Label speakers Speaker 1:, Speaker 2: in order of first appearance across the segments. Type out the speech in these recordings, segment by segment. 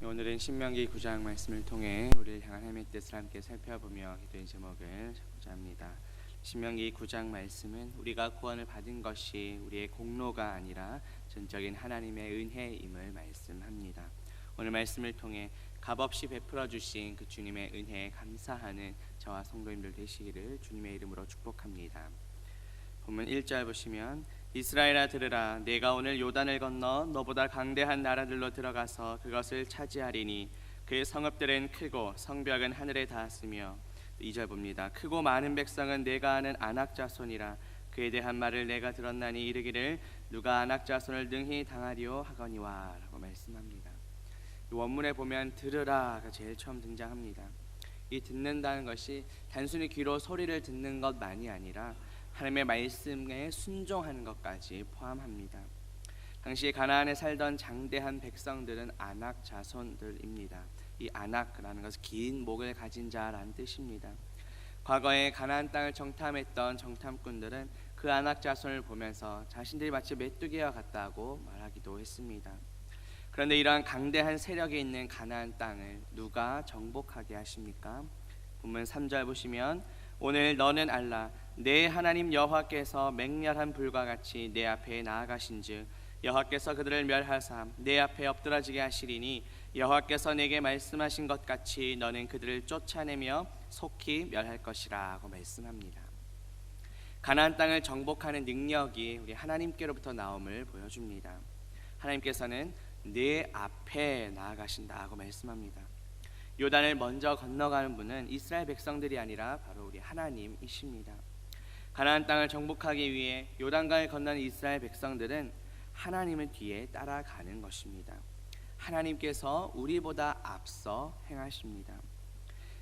Speaker 1: 오늘은 신명기 9장 말씀을 통해 우리를 향한 하나님의 뜻을 함께 살펴보며 기도의 제목을 잡고자 합니다. 신명기 9장 말씀은 우리가 구원을 받은 것이 우리의 공로가 아니라 전적인 하나님의 은혜임을 말씀합니다. 오늘 말씀을 통해 값없이 베풀어 주신 그 주님의 은혜에 감사하는 저와 성도님들 되시기를 주님의 이름으로 축복합니다. 본문 1절 보시면 이스라엘아 들으라, 내가 오늘 요단을 건너 너보다 강대한 나라들로 들어가서 그것을 차지하리니 그의 성읍들은 크고 성벽은 하늘에 닿았으며, 2절 봅니다. 크고 많은 백성은 내가 아는 아낙 자손이라. 그에 대한 말을 내가 들었나니 이르기를 누가 아낙 자손을 능히 당하리오 하거니와 라고 말씀합니다. 이 원문에 보면 들으라가 제일 처음 등장합니다. 이 듣는다는 것이 단순히 귀로 소리를 듣는 것만이 아니라 하나님의 말씀에 순종하는 것까지 포함합니다. 당시 가나안에 살던 장대한 백성들은 아낙 자손들입니다. 이 아낙이라는 것은 긴 목을 가진 자라는 뜻입니다. 과거에 가나안 땅을 정탐했던 정탐꾼들은 그 아낙 자손을 보면서 자신들이 마치 메뚜기와 같다고 말하기도 했습니다. 그런데 이러한 강대한 세력이 있는 가나안 땅을 누가 정복하게 하십니까? 본문 3절 보시면 오늘 너는 알라, 내 하나님 여호와께서 맹렬한 불과 같이 내 앞에 나아가신즉 여호와께서 그들을 멸하사 내 앞에 엎드러지게 하시리니 여호와께서 내게 말씀하신 것 같이 너는 그들을 쫓아내며 속히 멸할 것이라고 말씀합니다. 가나안 땅을 정복하는 능력이 우리 하나님께로부터 나옴을 보여줍니다. 하나님께서는 내 앞에 나아가신다고 말씀합니다. 요단을 먼저 건너가는 분은 이스라엘 백성들이 아니라 바로 우리 하나님이십니다. 가나안 땅을 정복하기 위해 요단강을 건너는 이스라엘 백성들은 하나님을 뒤에 따라가는 것입니다. 하나님께서 우리보다 앞서 행하십니다.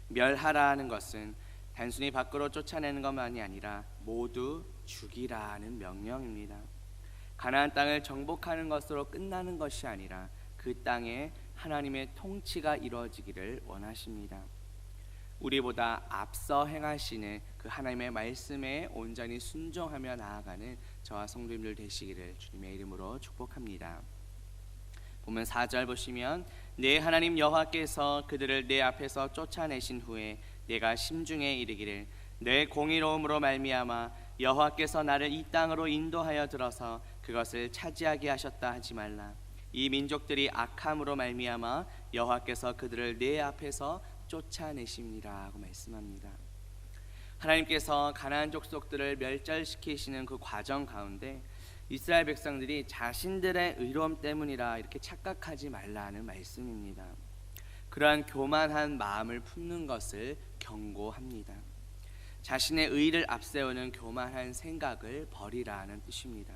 Speaker 1: 멸하라는 것은 단순히 밖으로 쫓아내는 것만이 아니라 모두 죽이라는 명령입니다. 가나안 땅을 정복하는 것으로 끝나는 것이 아니라 그 땅에 하나님의 통치가 이루어지기를 원하십니다. 우리보다 앞서 행하시는 그 하나님의 말씀에 온전히 순종하며 나아가는 저와 성도님들 되시기를 주님의 이름으로 축복합니다. 보면 4절 보시면 내 하나님 여호와께서 그들을 내 앞에서 쫓아내신 후에 내가 심중에 이르기를 내 공의로움으로 말미암아 여호와께서 나를 이 땅으로 인도하여 들어서 그것을 차지하게 하셨다 하지 말라. 이 민족들이 악함으로 말미암아 여호와께서 그들을 내 앞에서 쫓아내십니다 하고 말씀합니다. 하나님께서 가나안 족속들을 멸절시키시는 그 과정 가운데 이스라엘 백성들이 자신들의 의로움 때문이라 이렇게 착각하지 말라는 말씀입니다. 그러한 교만한 마음을 품는 것을 경고합니다. 자신의 의를 앞세우는 교만한 생각을 버리라는 뜻입니다.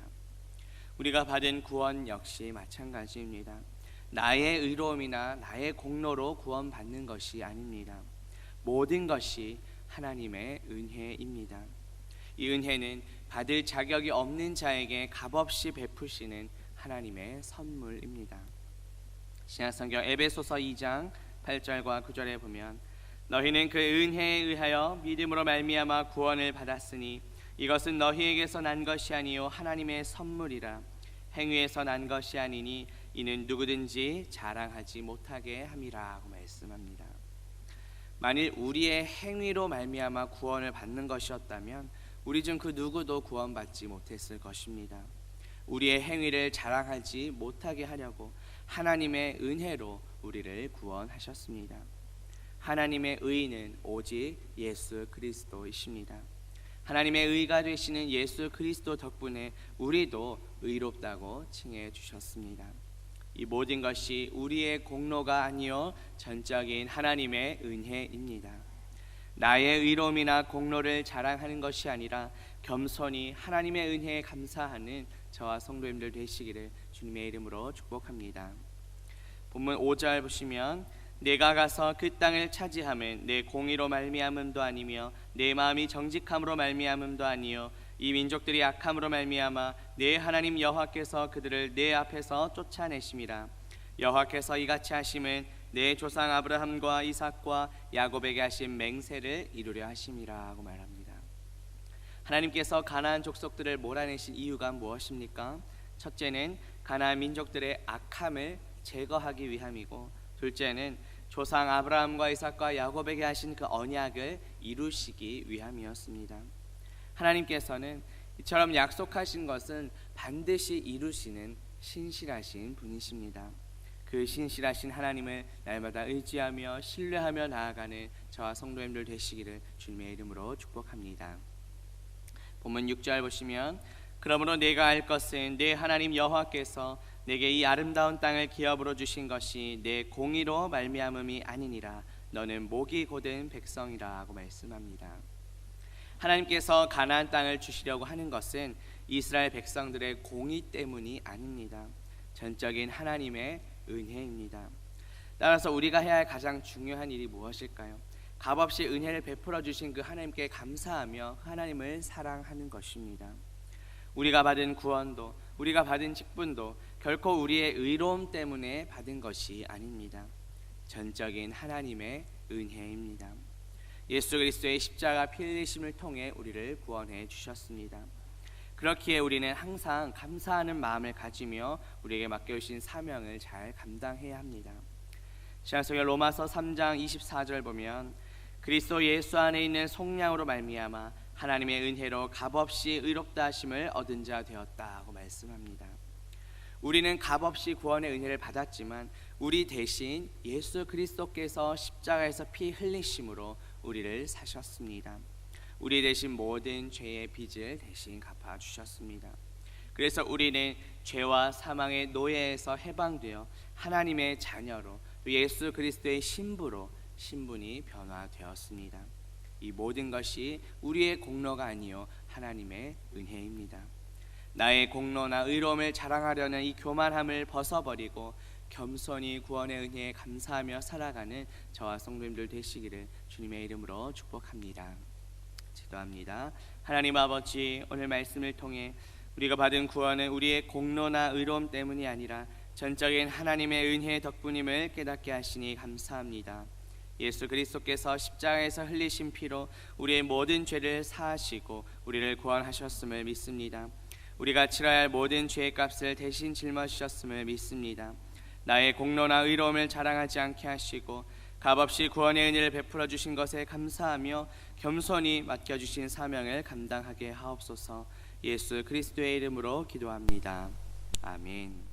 Speaker 1: 우리가 받은 구원 역시 마찬가지입니다. 나의 의로움이나 나의 공로로 구원받는 것이 아닙니다. 모든 것이 하나님의 은혜입니다. 이 은혜는 받을 자격이 없는 자에게 값없이 베푸시는 하나님의 선물입니다. 신약성경 에베소서 2장 8절과 9절에 보면 너희는 그 은혜에 의하여 믿음으로 말미암아 구원을 받았으니 이것은 너희에게서 난 것이 아니요 하나님의 선물이라. 행위에서 난 것이 아니니 이는 누구든지 자랑하지 못하게 함이라고 말씀합니다. 만일 우리의 행위로 말미암아 구원을 받는 것이었다면 우리 중 그 누구도 구원받지 못했을 것입니다. 우리의 행위를 자랑하지 못하게 하려고 하나님의 은혜로 우리를 구원하셨습니다. 하나님의 의는 오직 예수 그리스도이십니다. 하나님의 의가 되시는 예수 그리스도 덕분에 우리도 의롭다고 칭해 주셨습니다. 이 모든 것이 우리의 공로가 아니요 전적인 하나님의 은혜입니다. 나의 의로움이나 공로를 자랑하는 것이 아니라 겸손히 하나님의 은혜에 감사하는 저와 성도님들 되시기를 주님의 이름으로 축복합니다. 본문 5절 보시면 내가 가서 그 땅을 차지하면 내 공의로 말미암음도 아니며 내 마음이 정직함으로 말미암음도 아니요 이 민족들이 악함으로 말미암아 내 하나님 여호와께서 그들을 내 앞에서 쫓아내심이라. 여호와께서 이같이 하심은 내 조상 아브라함과 이삭과 야곱에게 하신 맹세를 이루려 하심이라 하고 말합니다. 하나님께서 가나안 족속들을 몰아내신 이유가 무엇입니까? 첫째는 가나안 민족들의 악함을 제거하기 위함이고, 둘째는 조상 아브라함과 이삭과 야곱에게 하신 그 언약을 이루시기 위함이었습니다. 하나님께서는 이처럼 약속하신 것은 반드시 이루시는 신실하신 분이십니다. 그 신실하신 하나님을 날마다 의지하며 신뢰하며 나아가는 저와 성도님들 되시기를 주님의 이름으로 축복합니다. 본문 6절 보시면 그러므로 내가 알 것은 내 하나님 여호와께서 내게 이 아름다운 땅을 기업으로 주신 것이 내 공의로 말미암음이 아니니라. 너는 목이 곧은 백성이라 하고 말씀합니다. 하나님께서 가나안 땅을 주시려고 하는 것은 이스라엘 백성들의 공의 때문이 아닙니다. 전적인 하나님의 은혜입니다. 따라서 우리가 해야 할 가장 중요한 일이 무엇일까요? 값없이 은혜를 베풀어 주신 그 하나님께 감사하며 하나님을 사랑하는 것입니다. 우리가 받은 구원도 우리가 받은 직분도 결코 우리의 의로움 때문에 받은 것이 아닙니다. 전적인 하나님의 은혜입니다. 예수 그리스도의 십자가 피 흘리심을 통해 우리를 구원해 주셨습니다. 그렇기에 우리는 항상 감사하는 마음을 가지며 우리에게 맡겨주신 사명을 잘 감당해야 합니다. 신약 성경 로마서 3장 24절 보면 그리스도 예수 안에 있는 속량으로 말미암아 하나님의 은혜로 값없이 의롭다 하심을 얻은 자 되었다고 말씀합니다. 우리는 값없이 구원의 은혜를 받았지만 우리 대신 예수 그리스도께서 십자가에서 피 흘리심으로 우리를 사셨습니다. 우리 대신 모든 죄의 빚을 대신 갚아주셨습니다. 그래서 우리는 죄와 사망의 노예에서 해방되어 하나님의 자녀로 또 예수 그리스도의 신부로 신분이 변화되었습니다. 이 모든 것이 우리의 공로가 아니요 하나님의 은혜입니다. 나의 공로나 의로움을 자랑하려는 이 교만함을 벗어버리고 겸손히 구원의 은혜에 감사하며 살아가는 저와 성도님들 되시기를 주님의 이름으로 축복합니다. 기도합니다. 하나님 아버지, 오늘 말씀을 통해 우리가 받은 구원은 우리의 공로나 의로움 때문이 아니라 전적인 하나님의 은혜의 덕분임을 깨닫게 하시니 감사합니다. 예수 그리스도께서 십자가에서 흘리신 피로 우리의 모든 죄를 사하시고 우리를 구원하셨음을 믿습니다. 우리가 치러야 할 모든 죄의 값을 대신 짊어지셨음을 믿습니다. 나의 공로나 의로움을 자랑하지 않게 하시고 값없이 구원의 은혜를 베풀어 주신 것에 감사하며 겸손히 맡겨주신 사명을 감당하게 하옵소서. 예수 그리스도의 이름으로 기도합니다. 아멘.